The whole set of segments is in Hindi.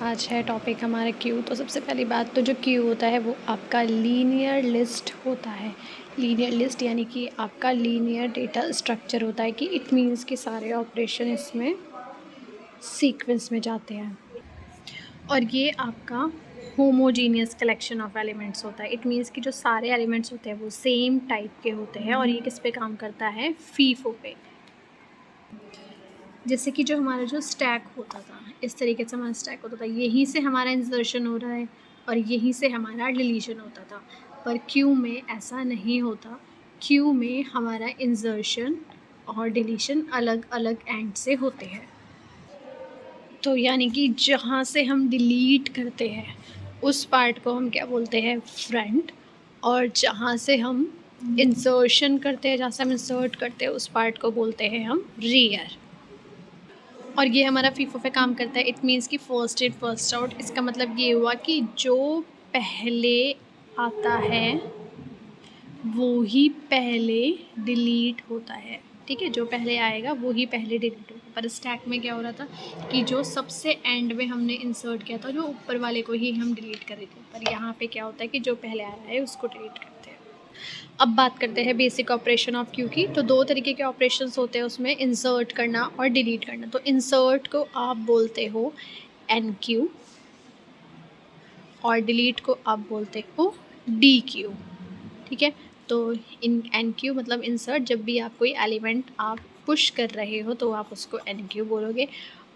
आज है टॉपिक हमारा क्यू। तो सबसे पहली बात तो जो क्यू होता है वो आपका लीनियर लिस्ट होता है। लीनियर लिस्ट यानी कि आपका लीनियर डेटा स्ट्रक्चर होता है कि इट मीन्स कि सारे ऑपरेशन इसमें सीक्वेंस में जाते हैं और ये आपका होमोजीनियस कलेक्शन ऑफ एलिमेंट्स होता है। इट मीन्स कि जो सारे एलिमेंट्स होते हैं वो सेम टाइप के होते हैं और ये किस पे काम करता है, फीफो पे। जैसे कि जो हमारा जो स्टैक होता था, इस तरीके से हमारा स्टैक होता था, यहीं से हमारा इंसर्शन हो रहा है और यहीं से हमारा डिलीशन होता था। पर क्यू में ऐसा नहीं होता। क्यू में हमारा इंसर्शन और डिलीशन अलग अलग एंड से होते हैं। तो यानी कि जहाँ से हम डिलीट करते हैं उस पार्ट को हम क्या बोलते हैं, फ्रंट। और जहाँ से हम इंसर्शन करते हैं, जहाँ से हम इंसर्ट करते हैं, उस पार्ट को बोलते हैं हम रियर। और ये हमारा फीफो पे काम करता है। इट मीन्स कि फर्स्ट इन फर्स्ट आउट। इसका मतलब ये हुआ कि जो पहले आता है वो ही पहले डिलीट होता है। ठीक है, जो पहले आएगा वो ही पहले डिलीट होगा। पर स्टैक में क्या हो रहा था कि जो सबसे एंड में हमने इंसर्ट किया था, जो ऊपर वाले को ही हम डिलीट कर रहे थे। पर यहाँ पे क्या होता है कि जो पहले आया है उसको डिलीट करते हैं। अब बात करते हैं बेसिक ऑपरेशन ऑफ क्यू की। तो दो तरीके के ऑपरेशंस होते हैं उसमें, इंसर्ट करना और डिलीट करना। तो इंसर्ट को आप बोलते हो एन क्यू और डिलीट को आप बोलते हो डी क्यू। ठीक है, तो इन एन क्यू मतलब इंसर्ट, जब भी आप कोई एलिमेंट आप पुश कर रहे हो तो आप उसको एन क्यू बोलोगे।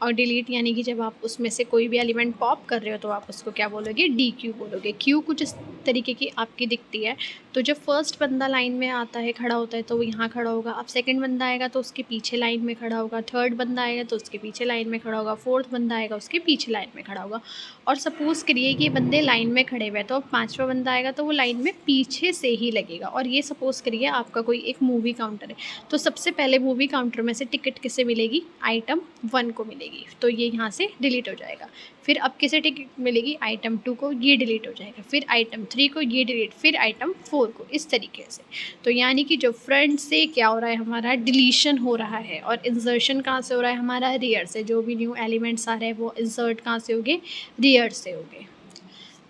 और डिलीट यानी कि जब आप उसमें से कोई भी एलिमेंट पॉप कर रहे हो तो आप उसको क्या बोलोगे, डी क्यू बोलोगे। क्यू कुछ इस तरीके की आपकी दिखती है। तो जब फर्स्ट बंदा लाइन में आता है, खड़ा होता है, तो वो यहाँ खड़ा होगा। अब सेकंड बंदा आएगा तो उसके पीछे लाइन में खड़ा होगा। थर्ड बंदा आएगा तो उसके पीछे लाइन में खड़ा होगा। फोर्थ बंदा आएगा उसके पीछे लाइन में खड़ा होगा। और सपोज़ करिए कि बंदे लाइन में खड़े हुए हैं, तो अब पाँचवा बंदा आएगा तो वो लाइन में पीछे से ही लगेगा। और ये सपोज़ करिए आपका कोई एक मूवी काउंटर है, तो सबसे पहले मूवी काउंटर में से टिकट किसे मिलेगी, आइटम 1 को मिलेगी, तो ये यहाँ से डिलीट हो जाएगा। फिर अब किसे टिकट मिलेगी, आइटम 2 को, ये डिलीट हो जाएगा। फिर आइटम 3 को, ये डिलीट, फिर आइटम 4 को, इस तरीके से। तो यानी कि जो फ्रंट से क्या हो रहा है, हमारा डिलीशन हो रहा है। और इंसर्शन कहाँ से हो रहा है, हमारा रियर से। जो भी न्यू एलिमेंट्स आ रहे हैं वो इंसर्ट कहाँ से होंगे, रियर से होंगे।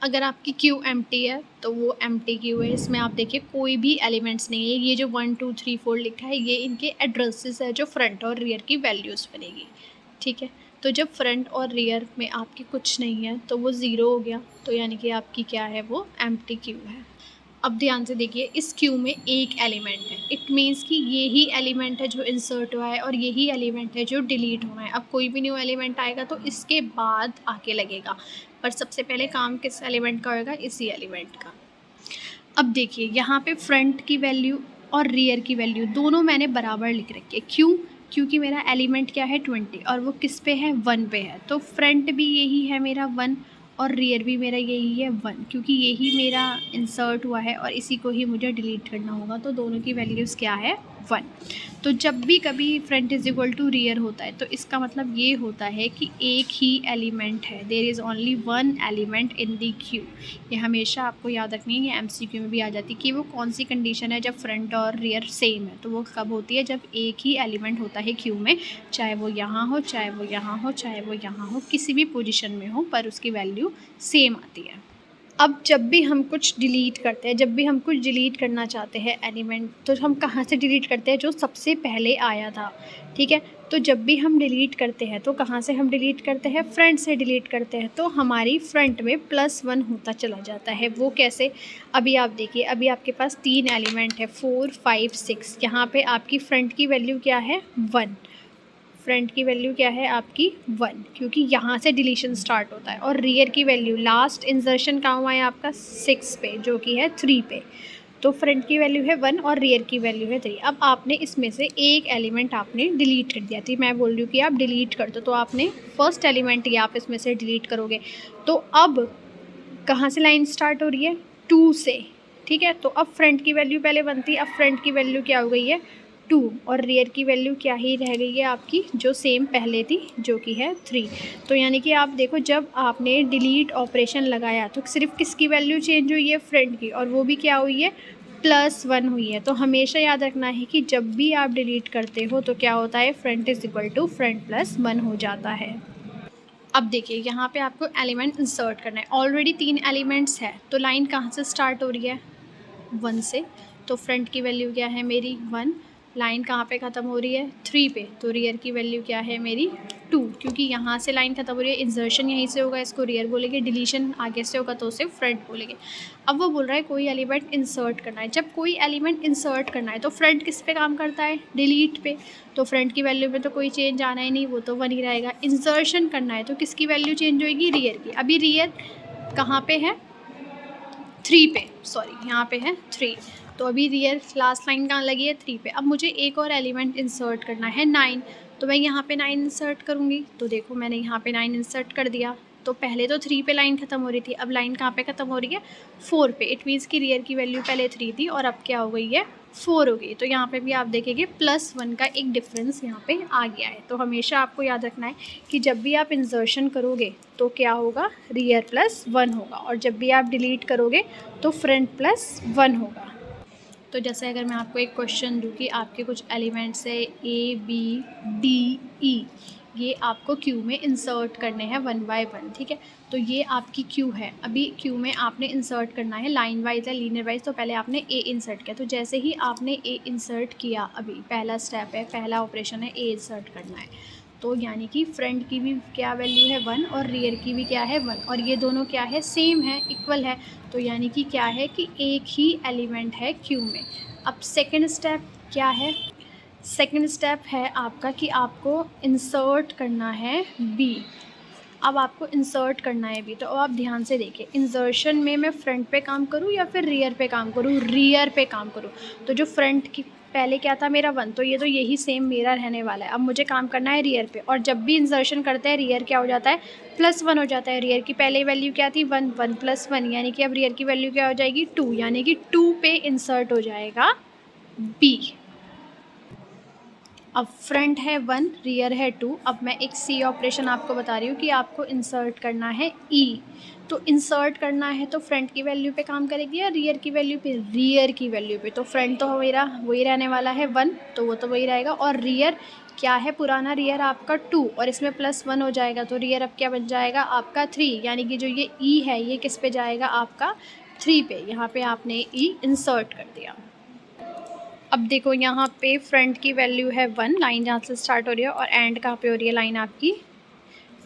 अगर आपकी क्यू एम्प्टी है तो वो एम्प्टी क्यू है। इसमें आप देखिए कोई भी एलिमेंट्स नहीं है। ये जो 1 2 3 4 लिखा है ये इनके एड्रेसेस है, जो फ्रंट और रियर की वैल्यूज़ बनेगी। ठीक है, तो जब फ्रंट और रियर में आपकी कुछ नहीं है तो वो ज़ीरो हो गया। तो यानी कि आपकी क्या है, वो एम्प्टी क्यू है। अब ध्यान से देखिए, इस क्यू में एक एलिमेंट है। इट मीन्स कि ये ही एलिमेंट है जो इंसर्ट हुआ है और यही एलिमेंट है जो डिलीट हुआ है। अब कोई भी न्यू एलिमेंट आएगा तो इसके बाद आके लगेगा, पर सबसे पहले काम किस एलिमेंट का होगा, इसी एलिमेंट का। अब देखिए यहाँ पे फ्रंट की वैल्यू और रियर की वैल्यू दोनों मैंने बराबर लिख रखी है। क्यों, क्योंकि मेरा एलिमेंट क्या है, 20, और वो किस पे है, 1 पे है। तो फ्रंट भी यही है मेरा 1 और रियर भी मेरा यही है 1, क्योंकि यही मेरा इंसर्ट हुआ है और इसी को ही मुझे डिलीट करना होगा। तो दोनों की वैल्यूज़ क्या है, 1। तो जब भी कभी front is equal to rear होता है तो इसका मतलब ये होता है कि एक ही एलिमेंट है, there is only 1 element in the queue. ये हमेशा आपको याद रखनी है, ये एमसीक्यू में भी आ जाती है कि वो कौन सी कंडीशन है जब फ्रंट और रियर सेम है। तो वो कब होती है, जब एक ही एलिमेंट होता है क्यू में, चाहे वो यहाँ हो, चाहे वो यहाँ हो, चाहे वो यहाँ हो, किसी भी पोजीशन में हो, पर उसकी वैल्यू सेम आती है। अब जब भी हम कुछ डिलीट करते हैं, जब भी हम कुछ डिलीट करना चाहते हैं एलिमेंट, तो हम कहाँ से डिलीट करते हैं, जो सबसे पहले आया था। ठीक है, तो जब भी हम डिलीट करते हैं तो कहाँ से हम डिलीट करते हैं, फ्रंट से डिलीट करते हैं। तो हमारी फ्रंट में +1 होता चला जाता है। वो कैसे, अभी आप देखिए, अभी आपके पास 3 एलिमेंट है, 4 5 6। यहाँ पे आपकी फ्रंट की वैल्यू क्या है, 1। फ्रंट की वैल्यू क्या है आपकी, 1, क्योंकि यहाँ से डिलीशन स्टार्ट होता है। और रियर की वैल्यू, लास्ट इंसर्शन कहाँ हुआ है आपका, 6 पे, जो कि है 3 पे। तो फ्रंट की वैल्यू है 1 और रियर की वैल्यू है 3। अब आपने इसमें से एक एलिमेंट आपने डिलीट कर दिया थी। मैं बोल रही हूँ कि आप डिलीट कर दो, तो आपने फर्स्ट एलिमेंट ही आप इसमें से डिलीट करोगे। तो अब कहाँ से लाइन स्टार्ट हो रही है, 2 से। ठीक है, तो अब फ्रंट की वैल्यू पहले 1 थी, अब फ्रंट की वैल्यू क्या हो गई है, 2, और रियर की वैल्यू क्या ही रह गई है आपकी, जो सेम पहले थी, जो कि है 3। तो यानी कि आप देखो, जब आपने डिलीट ऑपरेशन लगाया तो सिर्फ किसकी वैल्यू चेंज हुई है, फ्रंट की, और वो भी क्या हुई है, +1 हुई है। तो हमेशा याद रखना है कि जब भी आप डिलीट करते हो तो क्या होता है, front is equal to front +1 हो जाता है। अब देखिए यहाँ पे आपको एलिमेंट इंसर्ट करना है। ऑलरेडी 3 एलिमेंट्स है, तो लाइन कहाँ से स्टार्ट हो रही है? 1 से। तो फ्रंट की वैल्यू क्या है मेरी? 1। लाइन कहाँ पे ख़त्म हो रही है? 3 पे। तो रियर की वैल्यू क्या है मेरी? 2, क्योंकि यहाँ से लाइन ख़त्म हो रही है, इंसर्शन यहीं से होगा, इसको रियर बोलेंगे, डिलीशन आगे से होगा तो उसे फ्रंट बोलेंगे। अब वो बोल रहा है कोई एलिमेंट इंसर्ट करना है। जब कोई एलिमेंट इंसर्ट करना है तो फ्रंट किस पे काम करता है? डिलीट पे। तो फ्रंट की वैल्यू में तो कोई चेंज आना ही नहीं, वो तो 1 ही रहेगा। इंसर्शन करना है तो किसकी वैल्यू चेंज होएगी? रियर की। अभी रियर कहाँ पे है? 3 पे, सॉरी यहाँ पे है 3। तो अभी रियर लास्ट लाइन कहाँ लगी है? 3 पे। अब मुझे एक और एलिमेंट इंसर्ट करना है 9, तो मैं यहाँ पे 9 इंसर्ट करूँगी। तो देखो मैंने यहाँ पे 9 इंसर्ट कर दिया। तो पहले तो 3 पे लाइन ख़त्म हो रही थी, अब लाइन कहाँ पे ख़त्म हो रही है? 4 पे। इट मीन्स कि रियर की वैल्यू पहले 3 थी और अब क्या हो गई है? 4 हो गई। तो यहाँ पे भी आप देखेंगे +1 का एक डिफरेंस यहाँ पे आ गया है। तो हमेशा आपको याद रखना है कि जब भी आप इंसर्शन करोगे तो क्या होगा? रियर +1 होगा, और जब भी आप डिलीट करोगे तो फ्रंट +1 होगा। तो जैसे अगर मैं आपको एक क्वेश्चन दूँ कि आपके कुछ एलिमेंट्स है A, B, D, E, ये आपको क्यू में इंसर्ट करने हैं 1 बाय 1, ठीक है। तो ये आपकी क्यू है। अभी क्यू में आपने इंसर्ट करना है, लाइन वाइज या लीनियर वाइज। तो पहले आपने A इंसर्ट किया, तो जैसे ही आपने A इंसर्ट किया, अभी पहला स्टेप है, पहला ऑपरेशन है, A इंसर्ट करना है। तो यानी कि फ्रंट की भी क्या वैल्यू है? 1, और रियर की भी क्या है? 1, और ये दोनों क्या है? सेम है, इक्वल है। तो यानी कि क्या है कि एक ही एलिमेंट है क्यू में। अब सेकंड स्टेप क्या है? सेकंड स्टेप है आपका कि आपको इंसर्ट करना है बी। अब आपको इंसर्ट करना है बी, तो अब आप ध्यान से देखिए, इंसर्शन में मैं फ्रंट पे काम करूँ या फिर रियर पे काम करूँ? रियर पे काम करूँ। तो जो फ्रंट की पहले क्या था मेरा 1, तो ये तो यही सेम मेरा रहने वाला है। अब मुझे काम करना है रियर पे, और जब भी इंसर्शन करते हैं रियर क्या हो जाता है? +1 हो जाता है। रियर की पहले वैल्यू क्या थी? 1, 1 + 1, यानी कि अब रियर की वैल्यू क्या हो जाएगी? 2, यानी कि 2 पे इंसर्ट हो जाएगा बी। अब फ्रंट है 1, रियर है 2। अब मैं एक सी ऑपरेशन आपको बता रही हूँ कि आपको इंसर्ट करना है ई। तो इंसर्ट करना है तो फ्रंट की वैल्यू पे काम करेगी या रियर की वैल्यू पे? रियर की वैल्यू पे। तो फ्रंट तो मेरा वही रहने वाला है 1, तो वो तो वही रहेगा। और रियर क्या है? पुराना रियर आपका 2, और इसमें +1 हो जाएगा, तो रियर अब क्या बन जाएगा आपका 3, यानी कि जो ये ई है ये किस पे जाएगा आपका? 3 पे। यहाँ पे आपने ई इंसर्ट कर दिया। अब देखो यहाँ पे फ्रंट की वैल्यू है 1, लाइन जहाँ से स्टार्ट हो रही है, और एंड कहाँ पे हो रही है लाइन आपकी?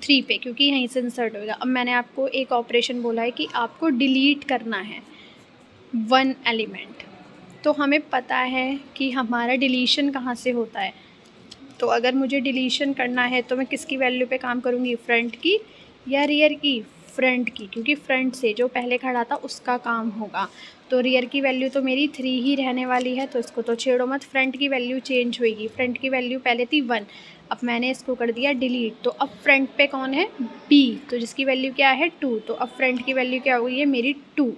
3 पे, क्योंकि यहीं से इंसर्ट होगा। अब मैंने आपको एक ऑपरेशन बोला है कि आपको डिलीट करना है 1 एलिमेंट। तो हमें पता है कि हमारा डिलीशन कहाँ से होता है। तो अगर मुझे डिलीशन करना है तो मैं किसकी वैल्यू पे काम करूँगी? फ्रंट की या रियर की? फ्रंट की, क्योंकि फ्रंट से जो पहले खड़ा था उसका काम होगा। तो रियर की वैल्यू तो मेरी 3 ही रहने वाली है, तो इसको तो छेड़ो मत। फ्रंट की वैल्यू चेंज होएगी। फ्रंट की वैल्यू पहले थी 1, अब मैंने इसको कर दिया डिलीट। तो अब फ्रंट पे कौन है? बी, तो जिसकी वैल्यू क्या है? 2। तो अब फ्रंट की वैल्यू क्या हो गई है मेरी? 2।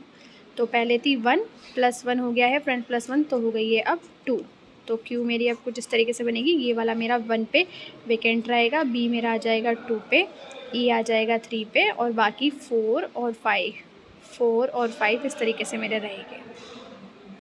तो पहले थी 1 +1 हो गया है, फ्रंट +1 तो हो गई है अब 2। तो क्यू मेरी अब कुछ इस तरीके से बनेगी। ये वाला मेरा 1 पे वेकेंट रहेगा, बी मेरा आ जाएगा 2 पे, ई आ जाएगा 3 पे, और बाकी 4 और 5 इस तरीके से मेरे रहेंगे।